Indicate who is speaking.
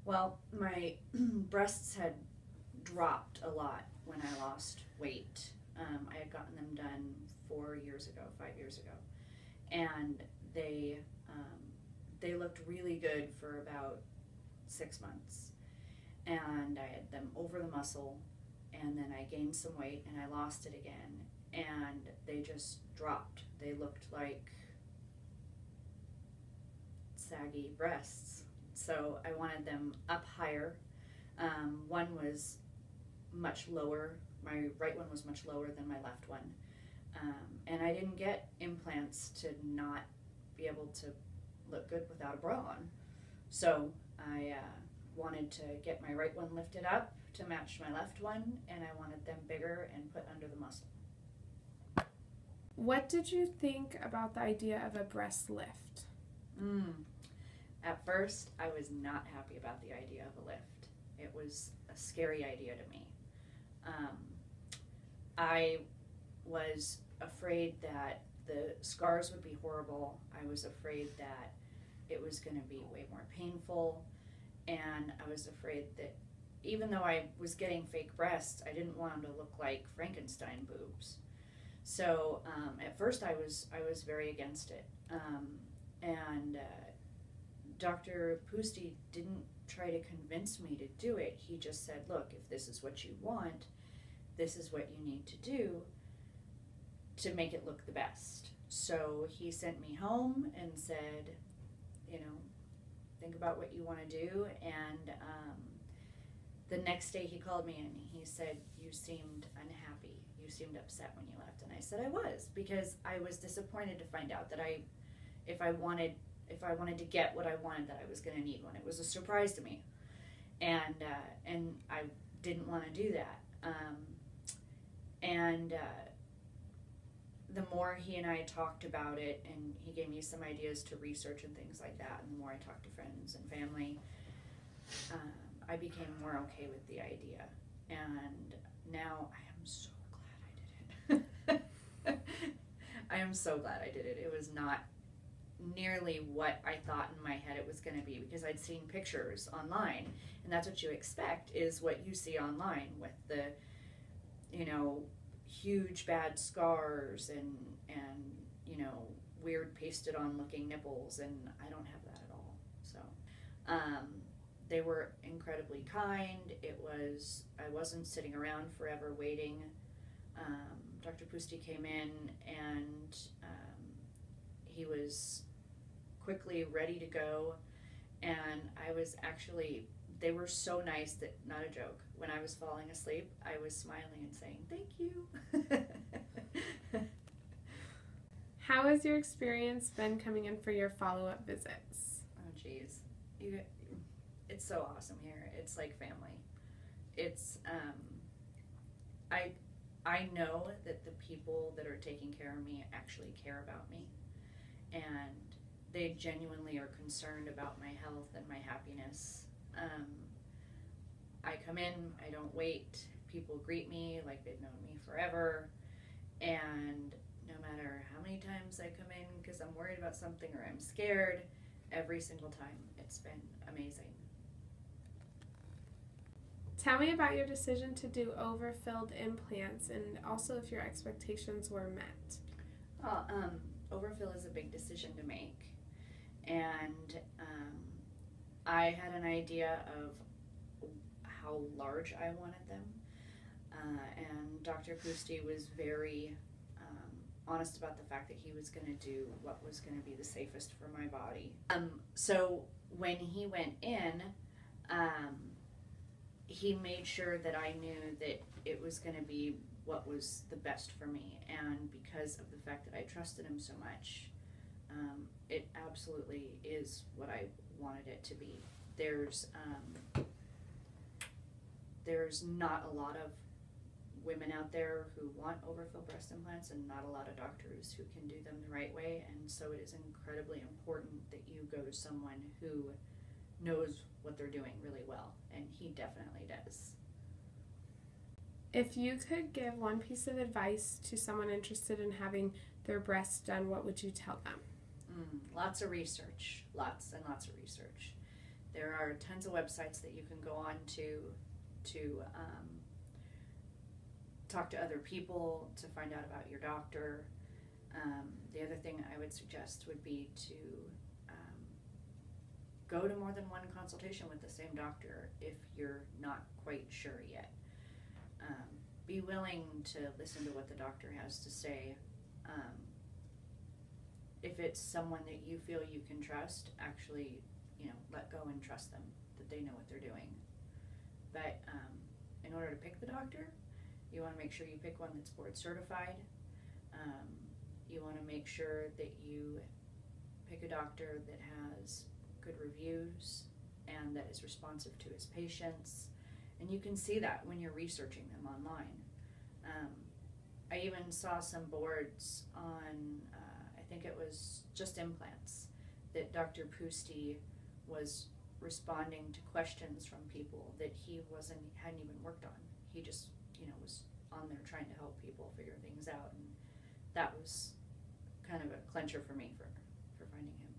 Speaker 1: Well, my breasts had dropped a lot when I lost weight. I had gotten them done 4 years ago, 5 years ago, and they they looked really good for about 6 months. And I had them over the muscle, and then I gained some weight, and I lost it again, and they just dropped. They looked like saggy breasts. So I wanted them up higher. One was much lower. My right one was much lower than my left one. And I didn't get implants to not be able to look good without a bra on. So I wanted to get my right one lifted up to match my left one, and I wanted them bigger and put under the muscle.
Speaker 2: What did you think about the idea of a breast lift?
Speaker 1: At first, I was not happy about the idea of a lift. It was a scary idea to me. I was afraid that the scars would be horrible. I was afraid that it was going to be way more painful. And I was afraid that even though I was getting fake breasts, I didn't want them to look like Frankenstein boobs. So at first I was very against it. And Dr. Pusti didn't try to convince me to do it. He just said, look, if this is what you want, this is what you need to do to make it look the best. So he sent me home and said, think about what you want to do. And the next day he called me and he said, you seemed unhappy. You seemed upset when you left. And I said I was, because I was disappointed to find out that if I wanted to get what I wanted, that I was going to need one. It was a surprise to me. And I didn't want to do that. The more he and I talked about it, and he gave me some ideas to research and things like that, and the more I talked to friends and family, I became more okay with the idea. And now I am so glad I did it. I am so glad I did it. It was not nearly what I thought in my head it was going to be, because I'd seen pictures online, and that's what you expect, is what you see online with the huge bad scars and weird pasted on looking nipples, and I don't have that at all. So they were incredibly kind. I wasn't sitting around forever waiting. Dr. Pusti came in, and he was quickly ready to go, and they were so nice that, not a joke, when I was falling asleep, I was smiling and saying, thank you.
Speaker 2: How has your experience been coming in for your follow-up visits?
Speaker 1: Oh, geez. It's so awesome here. It's like family. It's, I know that the people that are taking care of me actually care about me, and they genuinely are concerned about my health and my happiness. I come in, I don't wait. People greet me like they've known me forever, and no matter how many times I come in because I'm worried about something or I'm scared, every single time it's been amazing.
Speaker 2: Tell me about your decision to do overfilled implants, and also if your expectations were met.
Speaker 1: Well, overfill is a big decision to make, and I had an idea of how large I wanted them, and Dr. Pusti was very honest about the fact that he was going to do what was going to be the safest for my body. So when he went in, he made sure that I knew that it was going to be what was the best for me, and because of the fact that I trusted him so much, it absolutely is what I wanted it to be. There's not a lot of women out there who want overfill breast implants, and not a lot of doctors who can do them the right way, and so it is incredibly important that you go to someone who knows what they're doing really well, and he definitely does.
Speaker 2: If you could give one piece of advice to someone interested in having their breasts done, what would you tell them?
Speaker 1: Lots of research, lots and lots of research. There are tons of websites that you can go on to talk to other people, to find out about your doctor. The other thing I would suggest would be to go to more than one consultation with the same doctor if you're not quite sure yet. Be willing to listen to what the doctor has to say. If it's someone that you feel you can trust, actually, let go and trust them, that they know what they're doing. But in order to pick the doctor, you want to make sure you pick one that's board certified. You want to make sure that you pick a doctor that has good reviews and that is responsive to his patients. And you can see that when you're researching them online. I even saw some boards on, I think it was just implants, that Dr. Pusti was responding to questions from people that he hadn't even worked on. He just, was on there trying to help people figure things out, and that was kind of a clincher for me for finding him.